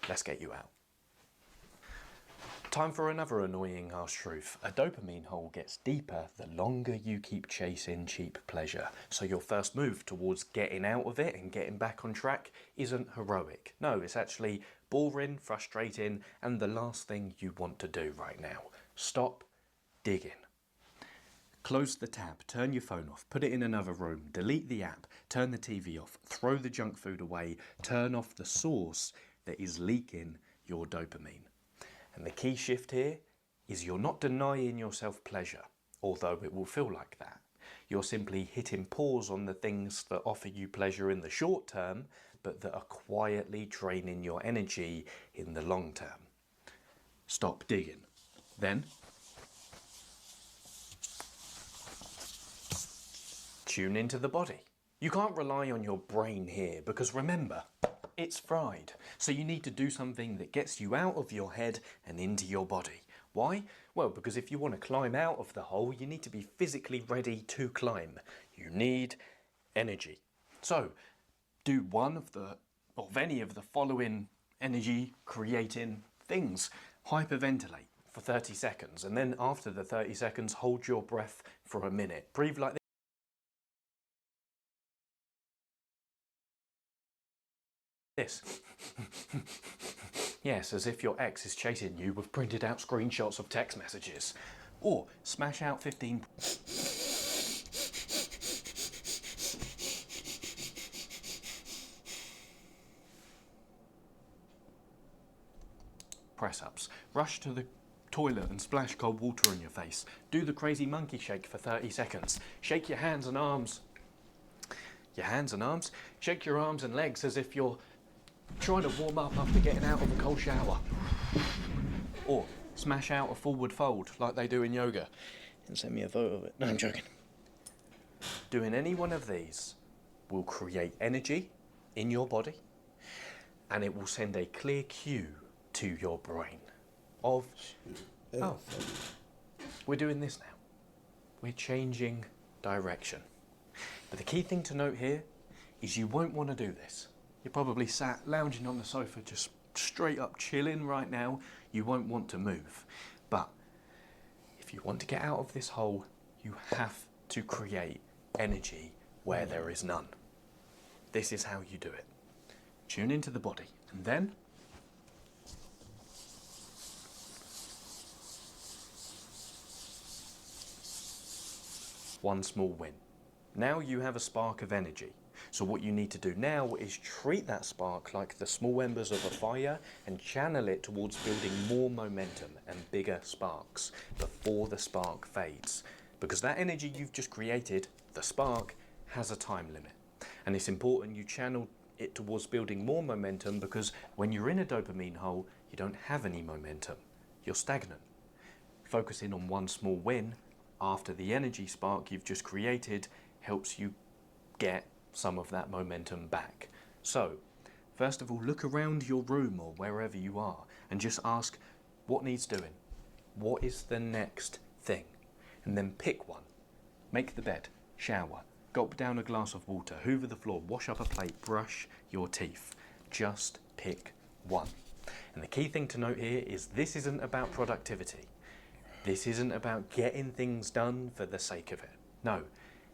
let's get you out. Time for another annoying harsh truth. A dopamine hole gets deeper the longer you keep chasing cheap pleasure. So your first move towards getting out of it and getting back on track isn't heroic. No, it's actually boring, frustrating, and the last thing you want to do right now. Stop digging. Close the tab, turn your phone off, put it in another room, delete the app, turn the TV off, throw the junk food away, turn off the source that is leaking your dopamine. And the key shift here is you're not denying yourself pleasure, although it will feel like that. You're simply hitting pause on the things that offer you pleasure in the short term, but that are quietly draining your energy in the long term. Stop digging. Then, tune into the body. You can't rely on your brain here because remember, it's fried. So you need to do something that gets you out of your head and into your body. Why? Well, because if you want to climb out of the hole, you need to be physically ready to climb. You need energy. So do one of any of the following energy creating things. Hyperventilate for 30 seconds and then after the 30 seconds hold your breath for a minute. Breathe like this. Yes, as if your ex is chasing you with printed out screenshots of text messages. Or smash out 15 press-ups. Rush to the toilet and splash cold water on your face. Do the crazy monkey shake for 30 seconds. Shake your hands and arms. Shake your arms and legs as if you're trying to warm up after getting out of a cold shower. Or smash out a forward fold like they do in yoga and send me a photo of it. No, I'm joking. Doing any one of these will create energy in your body and it will send a clear cue to your brain of, oh, we're doing this now. We're changing direction. But the key thing to note here is you won't want to do this. You're probably sat lounging on the sofa just straight up chilling right now. You won't want to move. But if you want to get out of this hole, you have to create energy where there is none. This is how you do it. Tune into the body and then one small win. Now you have a spark of energy. So what you need to do now is treat that spark like the small embers of a fire and channel it towards building more momentum and bigger sparks before the spark fades. Because that energy you've just created, the spark, has a time limit. And it's important you channel it towards building more momentum because when you're in a dopamine hole, you don't have any momentum. You're stagnant. Focusing on one small win after the energy spark you've just created helps you get some of that momentum back. So, first of all, look around your room or wherever you are and just ask what needs doing. What is the next thing? And then pick one. Make the bed, shower, gulp down a glass of water, hoover the floor, wash up a plate, brush your teeth. Just pick one. And the key thing to note here is this isn't about productivity. This isn't about getting things done for the sake of it. No,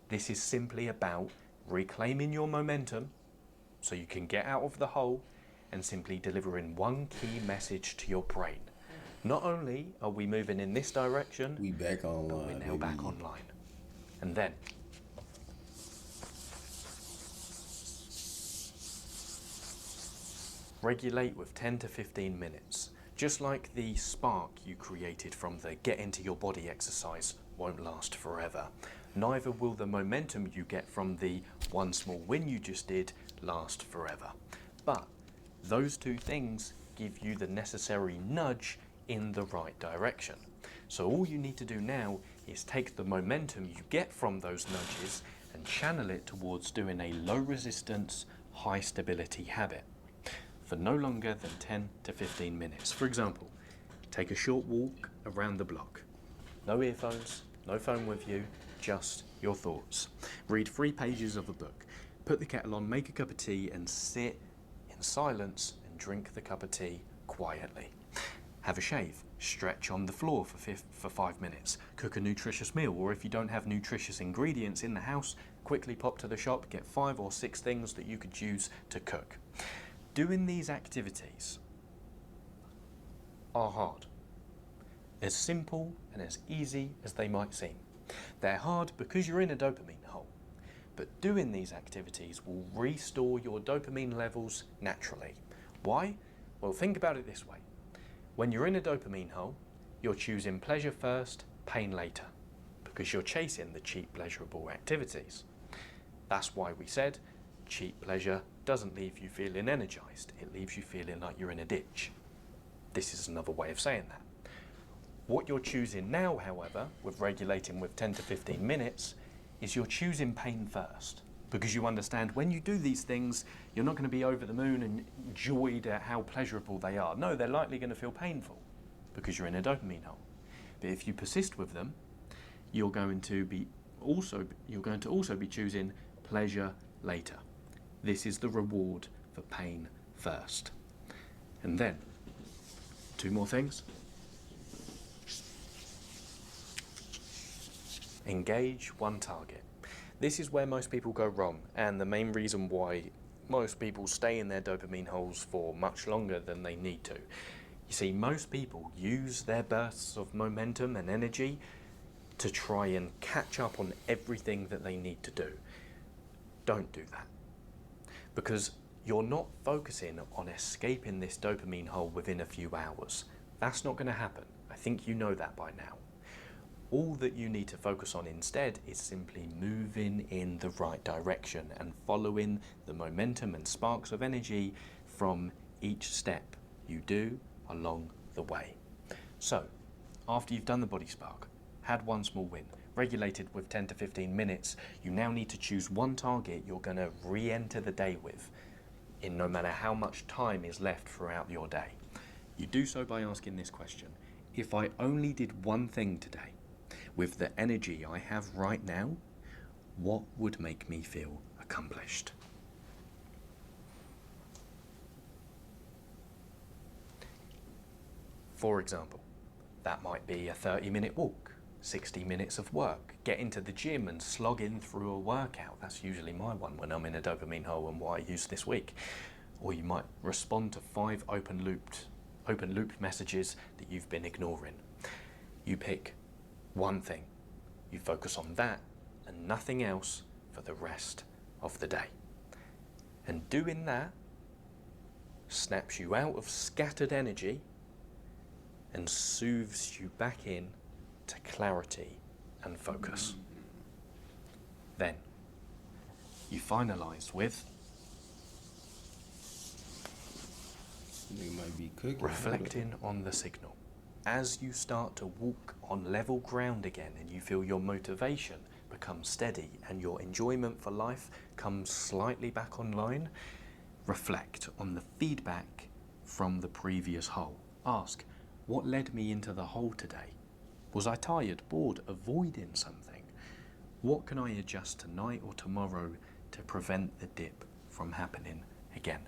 this is simply about reclaiming your momentum so you can get out of the hole and simply delivering one key message to your brain. Not only are we moving in this direction, we back online, but we're now back online. And then regulate with 10 to 15 minutes. Just like the spark you created from the get into your body exercise won't last forever. Neither will the momentum you get from the one small win you just did last forever. But those two things give you the necessary nudge in the right direction. So all you need to do now is take the momentum you get from those nudges and channel it towards doing a low resistance, high stability habit for no longer than 10 to 15 minutes. For example, take a short walk around the block. No earphones, no phone with you, just your thoughts. Read 3 pages of a book. Put the kettle on, make a cup of tea and sit in silence and drink the cup of tea quietly. Have a shave, stretch on the floor for 5 minutes, cook a nutritious meal, or if you don't have nutritious ingredients in the house, quickly pop to the shop, get 5 or 6 things that you could use to cook. Doing these activities are hard. As simple and as easy as they might seem. They're hard because you're in a dopamine hole. But doing these activities will restore your dopamine levels naturally. Why? Well, think about it this way. When you're in a dopamine hole, you're choosing pleasure first, pain later, because you're chasing the cheap, pleasurable activities. That's why we said cheap pleasure doesn't leave you feeling energized. It leaves you feeling like you're in a ditch. This is another way of saying that. What you're choosing now, however, with regulating with 10 to 15 minutes, is you're choosing pain first. Because you understand when you do these things, you're not going to be over the moon and joyed at how pleasurable they are. No, they're likely going to feel painful because you're in a dopamine hole. But if you persist with them, you're going to also be choosing pleasure later. This is the reward for pain first. And then, 2 more things. Engage one target. This is where most people go wrong, and the main reason why most people stay in their dopamine holes for much longer than they need to. You see, most people use their bursts of momentum and energy to try and catch up on everything that they need to do. Don't do that. Because you're not focusing on escaping this dopamine hole within a few hours. That's not going to happen. I think you know that by now. All that you need to focus on instead is simply moving in the right direction and following the momentum and sparks of energy from each step you do along the way. So, after you've done the body spark, had one small win, regulated with 10 to 15 minutes, you now need to choose one target you're going to re-enter the day with, in no matter how much time is left throughout your day. You do so by asking this question: if I only did one thing today, with the energy I have right now, what would make me feel accomplished? For example, that might be a 30-minute walk, 60 minutes of work, get into the gym and slog in through a workout. That's usually my one when I'm in a dopamine hole and what I used this week. Or you might respond to 5 open loop messages that you've been ignoring. You pick one thing. You focus on that and nothing else for the rest of the day. And doing that snaps you out of scattered energy and soothes you back in to clarity and focus. Then you finalize with reflecting on the signal. As you start to walk on level ground again and you feel your motivation become steady and your enjoyment for life comes slightly back online, reflect on the feedback from the previous hole. Ask, what led me into the hole today? Was I tired, bored, avoiding something? What can I adjust tonight or tomorrow to prevent the dip from happening again?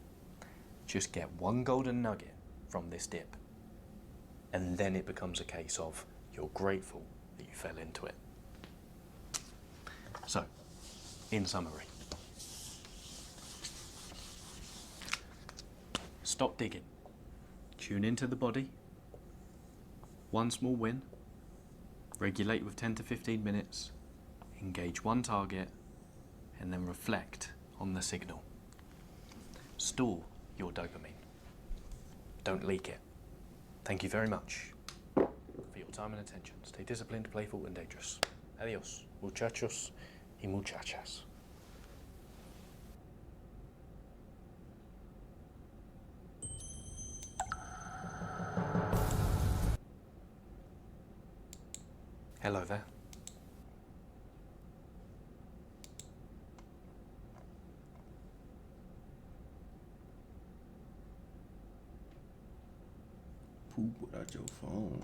Just get one golden nugget from this dip. And then it becomes a case of you're grateful that you fell into it. So, in summary, stop digging, tune into the body, one small win, regulate with 10 to 15 minutes, engage one target, and then reflect on the signal. Store your dopamine. Don't leak it. Thank you very much for your time and attention. Stay disciplined, playful, and dangerous. Adios, muchachos y muchachas. Hello there. Poop without your phone.